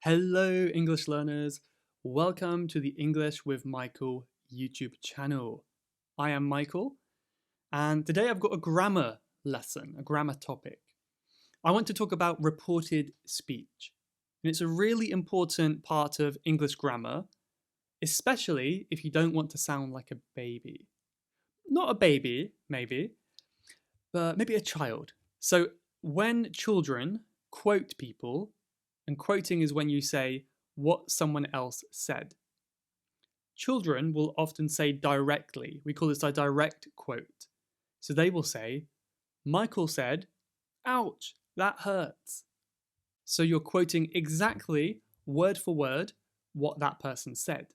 Hello, English learners. Welcome to the English with Michael YouTube channel. I am Michael, and today I've got a grammar lesson, a grammar topic. I want to talk about reported speech. And it's a really important part of English grammar, especially if you don't want to sound like a baby. Not a baby, maybe, but maybe a child. So when children quote people, and quoting is when you say what someone else said. Children will often say directly. We call this a direct quote. So they will say, Michael said, ouch, that hurts. So you're quoting exactly, word for word, what that person said.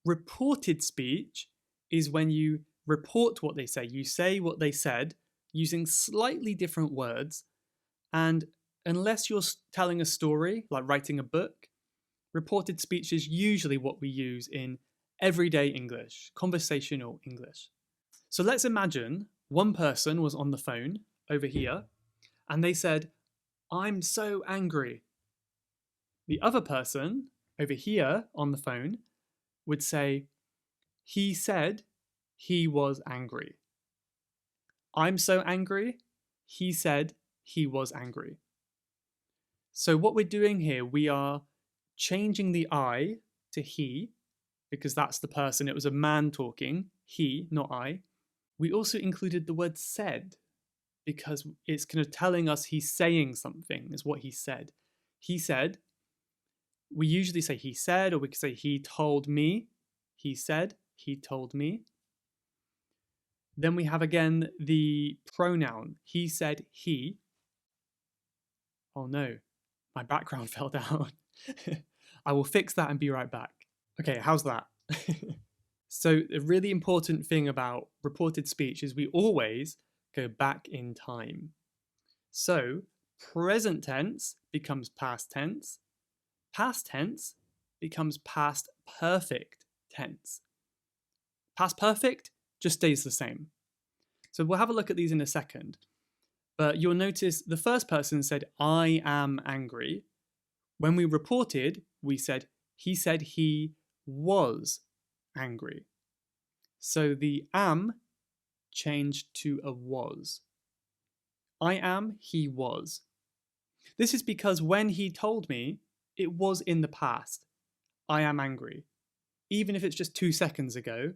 Reported speech is when you report what they say. You say what they said using slightly different words, and unless you're telling a story, like writing a book, reported speech is usually what we use in everyday English, conversational English. So let's imagine one person was on the phone over here and they said, I'm so angry. The other person over here on the phone would say, he said he was angry. I'm so angry. He said he was angry. So what we're doing here, we are changing the I to he, because that's the person. It was a man talking, he, not I. We also included the word said, because it's kind of telling us he's saying something, is what he said. He said, we usually say he said, or we could say he told me. He said, he told me. Then we have again the pronoun, he said he. Oh no, my background fell down. I will fix that and be right back. Okay, how's that? So the really important thing about reported speech is we always go back in time. So present tense becomes past tense. Past tense becomes past perfect tense. Past perfect just stays the same. So we'll have a look at these in a second. But you'll notice the first person said, I am angry. When we reported, we said he was angry. So the am changed to a was. I am, he was. This is because when he told me, it was in the past. I am angry. Even if it's just 2 seconds ago,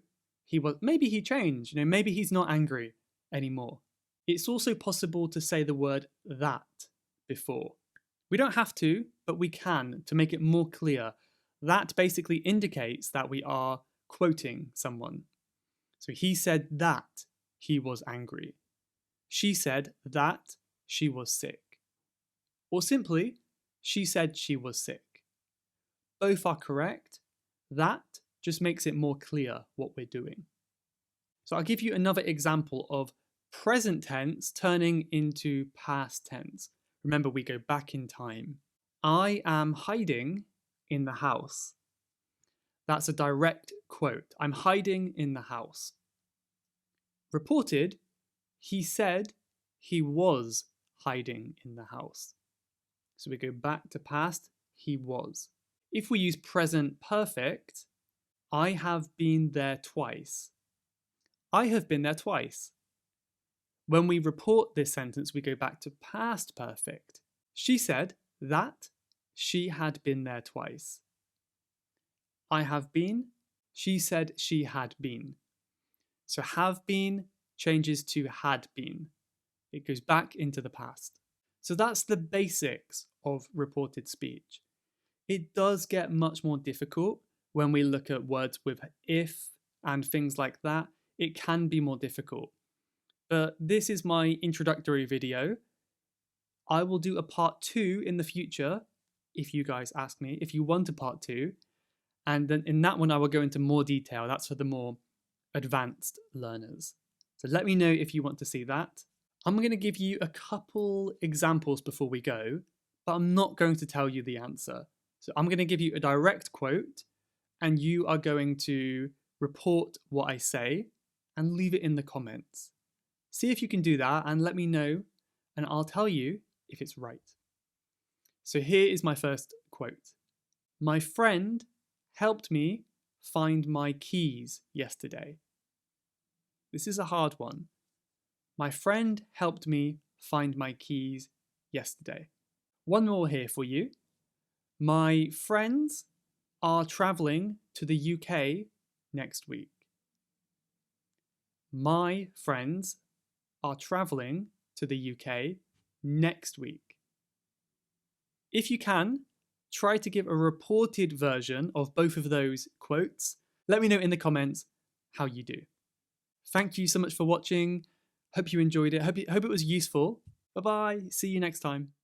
maybe he changed, maybe he's not angry anymore. It's also possible to say the word that before. We don't have to, but we can to make it more clear. That basically indicates that we are quoting someone. So he said that he was angry. She said that she was sick. Or simply, she said she was sick. Both are correct. That just makes it more clear what we're doing. So I'll give you another example of present tense turning into past tense. Remember, we go back in time. I am hiding in the house. That's a direct quote. I'm hiding in the house. Reported, he said he was hiding in the house. So we go back to past, he was. If we use present perfect, I have been there twice. I have been there twice. When we report this sentence, we go back to past perfect. She said that she had been there twice. I have been. She said she had been. So have been changes to had been. It goes back into the past. So that's the basics of reported speech. It does get much more difficult when we look at words with if and things like that. It can be more difficult. But this is my introductory video. I will do a part 2 in the future, if you guys ask me, if you want a part 2. And then in that one, I will go into more detail. That's for the more advanced learners. So let me know if you want to see that. I'm going to give you a couple examples before we go, but I'm not going to tell you the answer. So I'm going to give you a direct quote, and you are going to report what I say and leave it in the comments. See if you can do that and let me know, and I'll tell you if it's right. So here is my first quote. My friend helped me find my keys yesterday. This is a hard one. My friend helped me find my keys yesterday. One more here for you. My friends are travelling to the UK next week. My friends are travelling to the UK next week. If you can, try to give a reported version of both of those quotes. Let me know in the comments how you do. Thank you so much for watching. Hope you enjoyed it. Hope it was useful. Bye bye. See you next time.